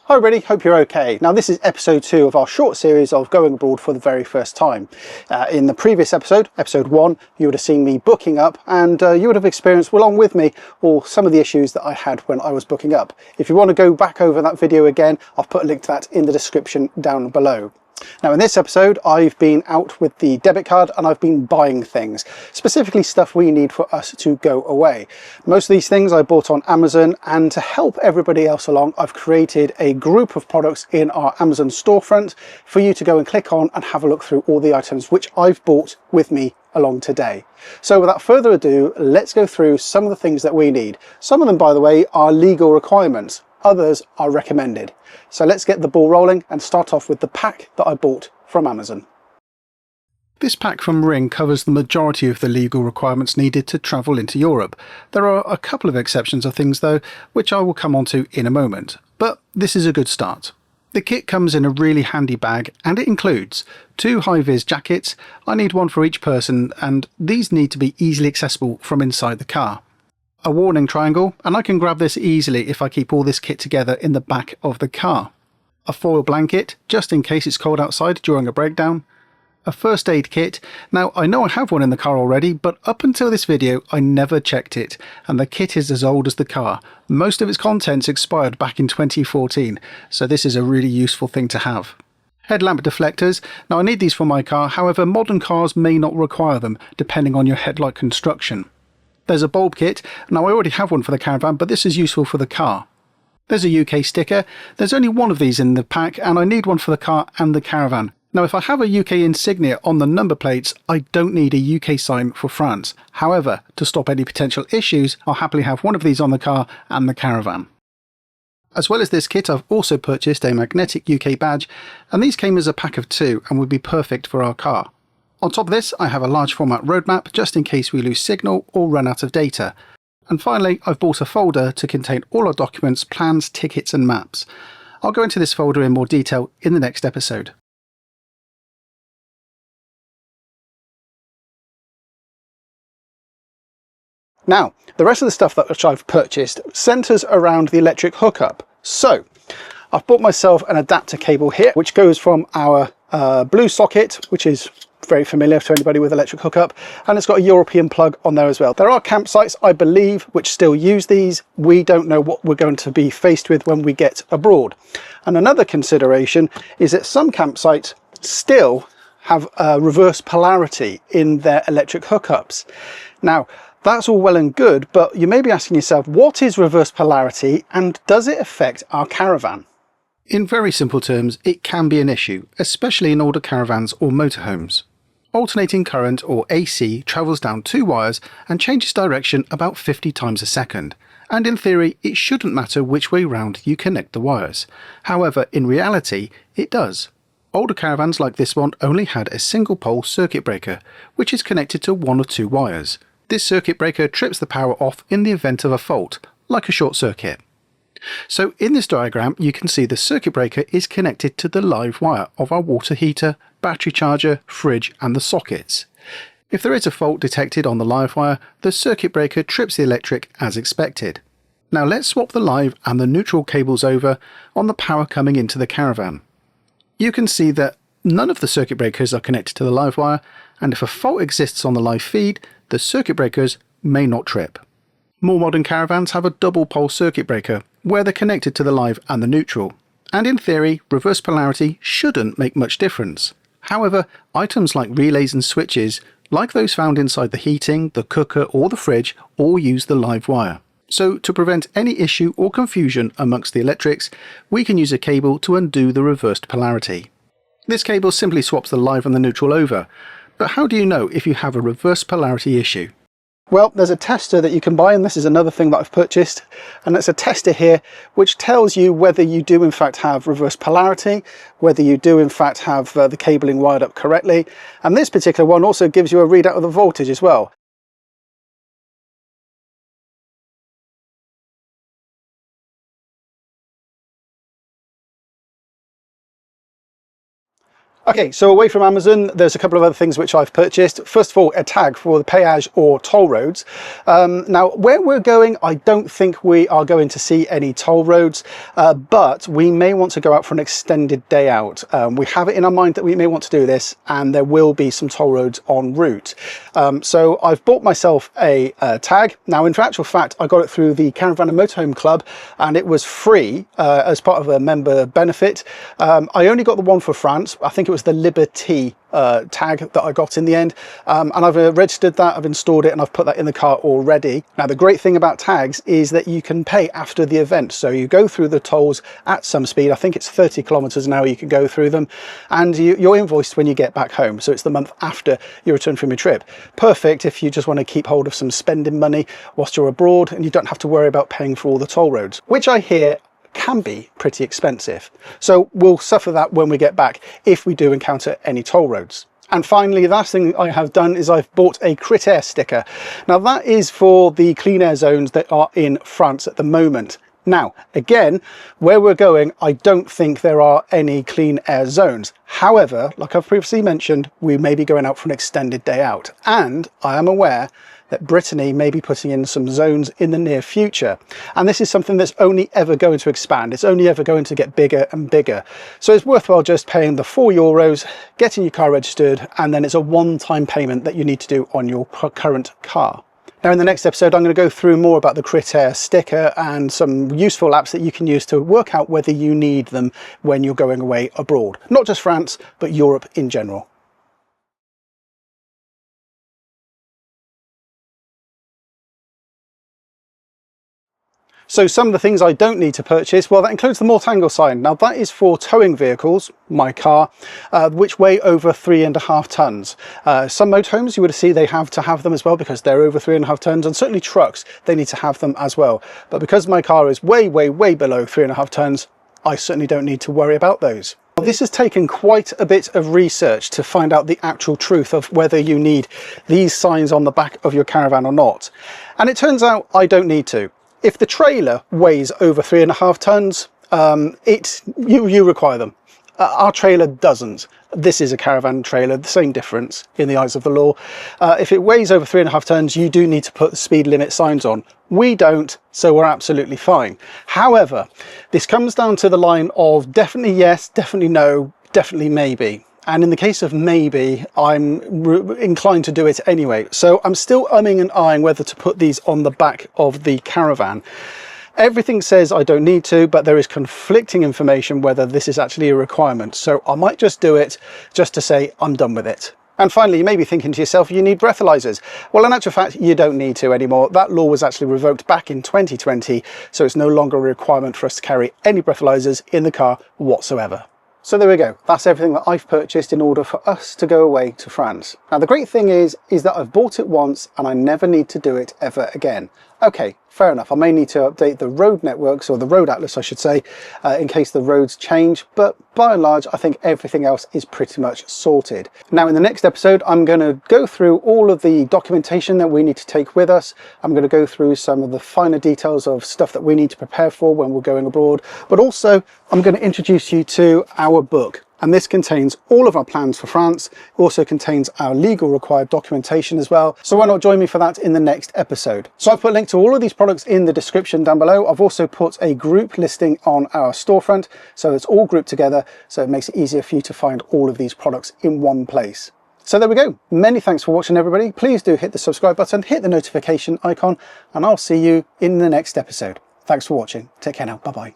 Hi everybody, hope you're okay. Now this is episode 2 of our short series of going abroad for the very first time. In the previous episode, episode 1, you would have seen me booking up and you would have experienced along with me all some of the issues that I had when I was booking up. If you want to go back over that video again, I'll put a link to that in the description down below. Now in this episode I've been out with the debit card and I've been buying things, specifically stuff we need for us to go away. Most of these things I bought on Amazon, and to help everybody else along I've created a group of products in our Amazon storefront for you to go and click on and have a look through all the items which I've bought with me along today. So without further ado, let's go through some of the things that we need. Some of them, by the way, are legal requirements. Others are recommended. So let's get the ball rolling and start off with the pack that I bought from Amazon. This pack from Ring covers the majority of the legal requirements needed to travel into Europe. There are a couple of exceptions of things though, which I will come on to in a moment, but this is a good start. The kit comes in a really handy bag and it includes 2 high-vis jackets. I need one for each person and these need to be easily accessible from inside the car. A warning triangle, and I can grab this easily if I keep all this kit together in the back of the car. A foil blanket, just in case it's cold outside during a breakdown. A first aid kit. Now I know I have one in the car already, but up until this video I never checked it, and the kit is as old as the car. Most of its contents expired back in 2014, so this is a really useful thing to have. Headlamp deflectors. Now I need these for my car, however modern cars may not require them, depending on your headlight construction. There's a bulb kit. Now I already have one for the Caravan, but this is useful for the car. There's a UK sticker. There's only one of these in the pack and I need one for the car and the Caravan. Now if I have a UK insignia on the number plates, I don't need a UK sign for France. However, to stop any potential issues, I'll happily have one of these on the car and the Caravan. As well as this kit, I've also purchased a magnetic UK badge, and these came as a pack of 2 and would be perfect for our car. On top of this, I have a large format roadmap just in case we lose signal or run out of data. And finally, I've bought a folder to contain all our documents, plans, tickets and maps. I'll go into this folder in more detail in the next episode. Now, the rest of the stuff that I've purchased centres around the electric hookup. So, I've bought myself an adapter cable here, which goes from our blue socket, which is very familiar to anybody with electric hookup, and it's got a European plug on there as well. There are campsites, I believe, which still use these. We don't know what we're going to be faced with when we get abroad. And another consideration is that some campsites still have reverse polarity in their electric hookups. Now, that's all well and good, but you may be asking yourself, what is reverse polarity and does it affect our Caravan? In very simple terms, it can be an issue, especially in older caravans or motorhomes. Alternating current, or AC, travels down 2 wires and changes direction about 50 times a second, and in theory it shouldn't matter which way round you connect the wires. However, in reality it does. Older caravans like this one only had a single pole circuit breaker, which is connected to 1 or 2 wires. This circuit breaker trips the power off in the event of a fault, like a short circuit. So in this diagram you can see the circuit breaker is connected to the live wire of our water heater, battery charger, fridge and the sockets. If there is a fault detected on the live wire, the circuit breaker trips the electric as expected. Now let's swap the live and the neutral cables over on the power coming into the Caravan. You can see that none of the circuit breakers are connected to the live wire, and if a fault exists on the live feed, the circuit breakers may not trip. More modern Caravans have a double pole circuit breaker, where they're connected to the live and the neutral, and in theory reverse polarity shouldn't make much difference. However, items like relays and switches, like those found inside the heating, the cooker or the fridge, all use the live wire. So to prevent any issue or confusion amongst the electrics, we can use a cable to undo the reversed polarity. This cable simply swaps the live and the neutral over, but how do you know if you have a reverse polarity issue? Well, there's a tester that you can buy, and this is another thing that I've purchased, and it's a tester here which tells you whether you do in fact have reverse polarity, whether you do in fact have the cabling wired up correctly, and this particular one also gives you a readout of the voltage as well. Okay, so away from Amazon, there's a couple of other things which I've purchased. First of all, a tag for the péage or toll roads. Now, where we're going, I don't think we are going to see any toll roads, but we may want to go out for an extended day out. We have it in our mind that we may want to do this, and there will be some toll roads en route. So I've bought myself a tag. Now, in actual fact, I got it through the Caravanning Motorhome Club, and it was free as part of a member benefit. I only got the one for France. I think it was the Liberty tag that I got in the end, and I've registered that, I've installed it, and I've put that in the car already. Now, the great thing about tags is that you can pay after the event, so you go through the tolls at some speed. I think it's 30 kilometers an hour you can go through them, and you're invoiced when you get back home, so it's the month after you return from your trip. Perfect if you just want to keep hold of some spending money whilst you're abroad and you don't have to worry about paying for all the toll roads, which I hear can be pretty expensive. So we'll suffer that when we get back if we do encounter any toll roads. And finally, the last thing I have done is I've bought a Crit sticker. Now, that is for the clean air zones that are in France at the moment. Now, again, where we're going, I don't think there are any clean air zones. However, like I've previously mentioned, we may be going out for an extended day out, and I am aware that Brittany may be putting in some zones in the near future. And this is something that's only ever going to expand. It's only ever going to get bigger and bigger. So it's worthwhile just paying the €4, getting your car registered, and then it's a one-time payment that you need to do on your current car. Now, in the next episode, I'm going to go through more about the Crit sticker and some useful apps that you can use to work out whether you need them when you're going away abroad. Not just France, but Europe in general. So some of the things I don't need to purchase, well, that includes the Mortangle sign. Now, that is for towing vehicles, my car, which weigh over 3.5 tons. Some motorhomes, you would see they have to have them as well because they're over 3.5 tons, and certainly trucks, they need to have them as well. But because my car is way, way, way below 3.5 tons, I certainly don't need to worry about those. This has taken quite a bit of research to find out the actual truth of whether you need these signs on the back of your caravan or not. And it turns out I don't need to. If the trailer weighs over 3.5 tons, you require them. Our trailer doesn't. This is a caravan trailer, the same difference in the eyes of the law. If it weighs over 3.5 tons, you do need to put the speed limit signs on. We don't, so we're absolutely fine. However, this comes down to the line of definitely yes, definitely no, definitely maybe. And in the case of maybe, I'm inclined to do it anyway. So I'm still umming and ahhing whether to put these on the back of the caravan. Everything says I don't need to, but there is conflicting information whether this is actually a requirement. So I might just do it just to say I'm done with it. And finally, you may be thinking to yourself, you need breathalyzers. Well, in actual fact, you don't need to anymore. That law was actually revoked back in 2020, so it's no longer a requirement for us to carry any breathalyzers in the car whatsoever. So there we go, that's everything that I've purchased in order for us to go away to France. Now, the great thing is that I've bought it once and I never need to do it ever again. Okay, fair enough, I may need to update the road networks, or the road atlas I should say, in case the roads change, but by and large I think everything else is pretty much sorted. Now, in the next episode I'm going to go through all of the documentation that we need to take with us. I'm going to go through some of the finer details of stuff that we need to prepare for when we're going abroad, but also I'm going to introduce you to our book. And this contains all of our plans for France. It also contains our legal required documentation as well. So why not join me for that in the next episode? So I've put a link to all of these products in the description down below. I've also put a group listing on our storefront, so it's all grouped together, so it makes it easier for you to find all of these products in one place. So there we go. Many thanks for watching, everybody. Please do hit the subscribe button, hit the notification icon, and I'll see you in the next episode. Thanks for watching. Take care now. Bye-bye.